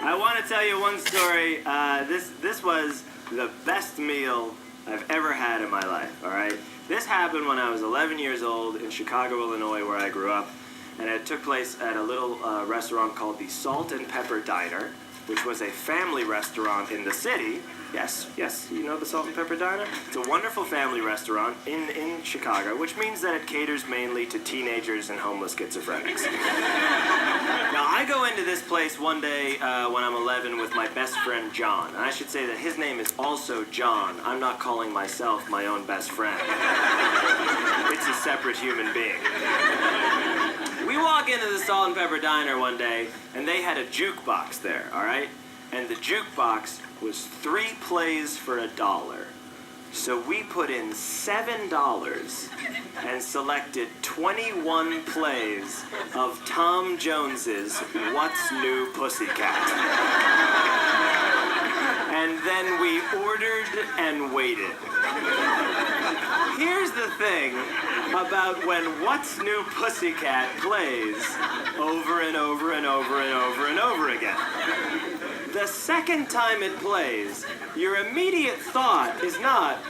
I want to tell you one story. This was the best meal I've ever had in my life, all right? This happened when I was 11 years old in Chicago, Illinois, where I grew up. And it took place at a little restaurant called the Salt and Pepper Diner, which was a family restaurant in the city. Yes, you know the Salt and Pepper Diner? It's a wonderful family restaurant in Chicago, which means that it caters mainly to teenagers and homeless schizophrenics. Now, I go into this place one day when I'm 11 with my best friend John. And I should say that his name is also John. I'm not calling myself my own best friend. It's a separate human being. We walk into the Salt and Pepper Diner one day, and they had a jukebox there, all right? And the jukebox was 3 plays for $1. So we put in $7 and selected 21 plays of Tom Jones's What's New Pussycat. And then we ordered and waited. Here's the thing about when What's New Pussycat plays over and over and over and over and over again. The second time it plays, your immediate thought is not,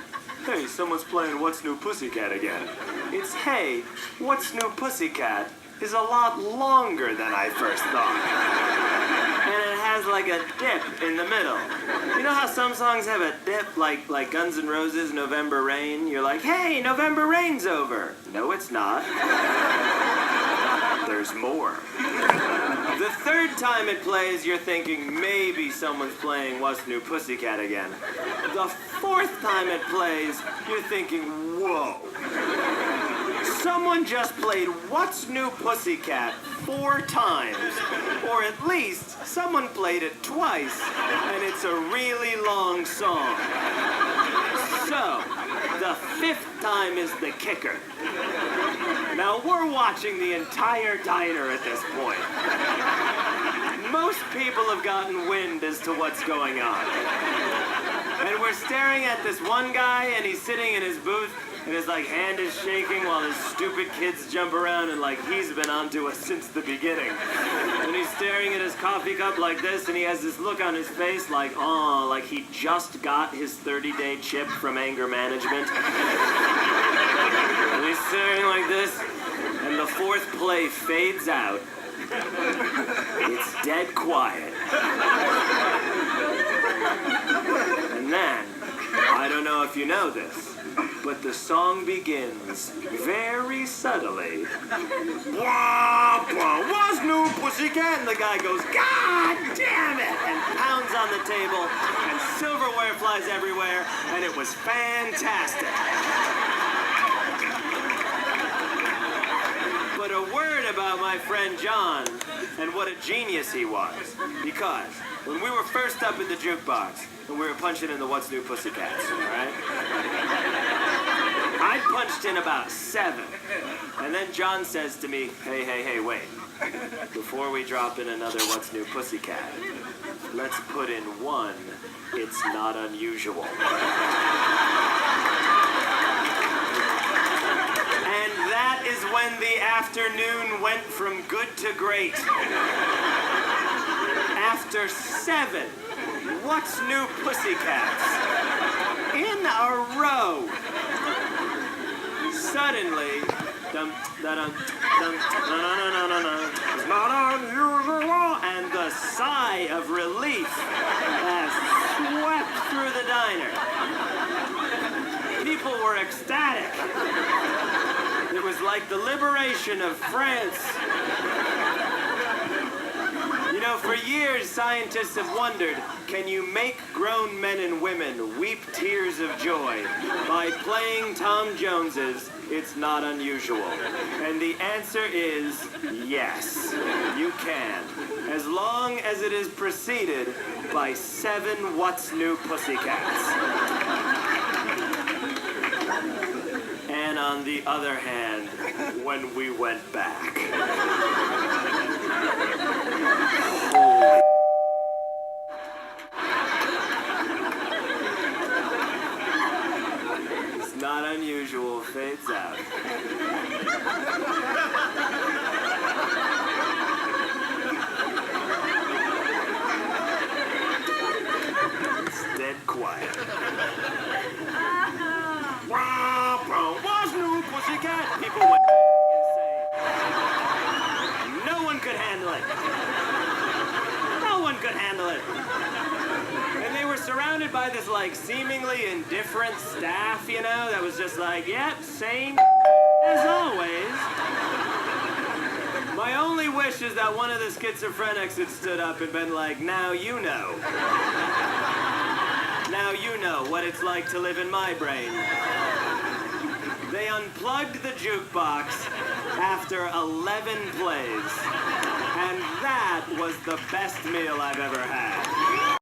hey, someone's playing What's New Pussycat again. It's, hey, What's New Pussycat is a lot longer than I first thought. And it has like a dip in the middle. You know how some songs have a dip, like Guns N' Roses' November Rain? You're like, hey, November Rain's over. No, it's not. There's more. The third time it plays, you're thinking maybe someone's playing What's New Pussycat again. The fourth time it plays, you're thinking, whoa. Someone just played What's New Pussycat 4 times. Or at least, someone played it twice, and it's a really long song. So, the 5th time is the kicker. Now, we're watching the entire diner at this point. Most people have gotten wind as to what's going on. And we're staring at this one guy, and he's sitting in his booth, and his hand is shaking while his stupid kids jump around, and he's been onto us since the beginning. And he's staring at his coffee cup like this, and he has this look on his face like he just got his 30-day chip from anger management. And he's staring like this, and the 4th play fades out. It's dead quiet. And then, I don't know if you know this, but the song begins very subtly. Wah, wah, What's New Pussycat? And the guy goes, God damn it! And pounds on the table, and silverware flies everywhere, and it was fantastic. But a word about my friend John and what a genius he was. Because when we were first up at the jukebox and we were punching in the What's New Pussycats, all right? I punched in about 7. And then John says to me, hey, wait. Before we drop in another What's New Pussycat, let's put in 1 It's Not Unusual. And that is when the afternoon went from good to great. After 7 What's New Pussycats in a row, suddenly, it's not unusual, and the sigh of relief has swept through the diner. People were ecstatic. It was like the liberation of France. You know, for years, scientists have wondered, can you make grown men and women weep tears of joy by playing Tom Jones's It's Not Unusual? And the answer is yes, you can. As long as it is preceded by 7 What's New Pussycats. And on the other hand, when we went back. Holy It's Not Unusual fades out. surrounded by this, like, seemingly indifferent staff, you know, that was just like, yep, same as always. My only wish is that one of the schizophrenics had stood up and been like, now you know. Now you know what it's like to live in my brain. They unplugged the jukebox after 11 plays. And that was the best meal I've ever had.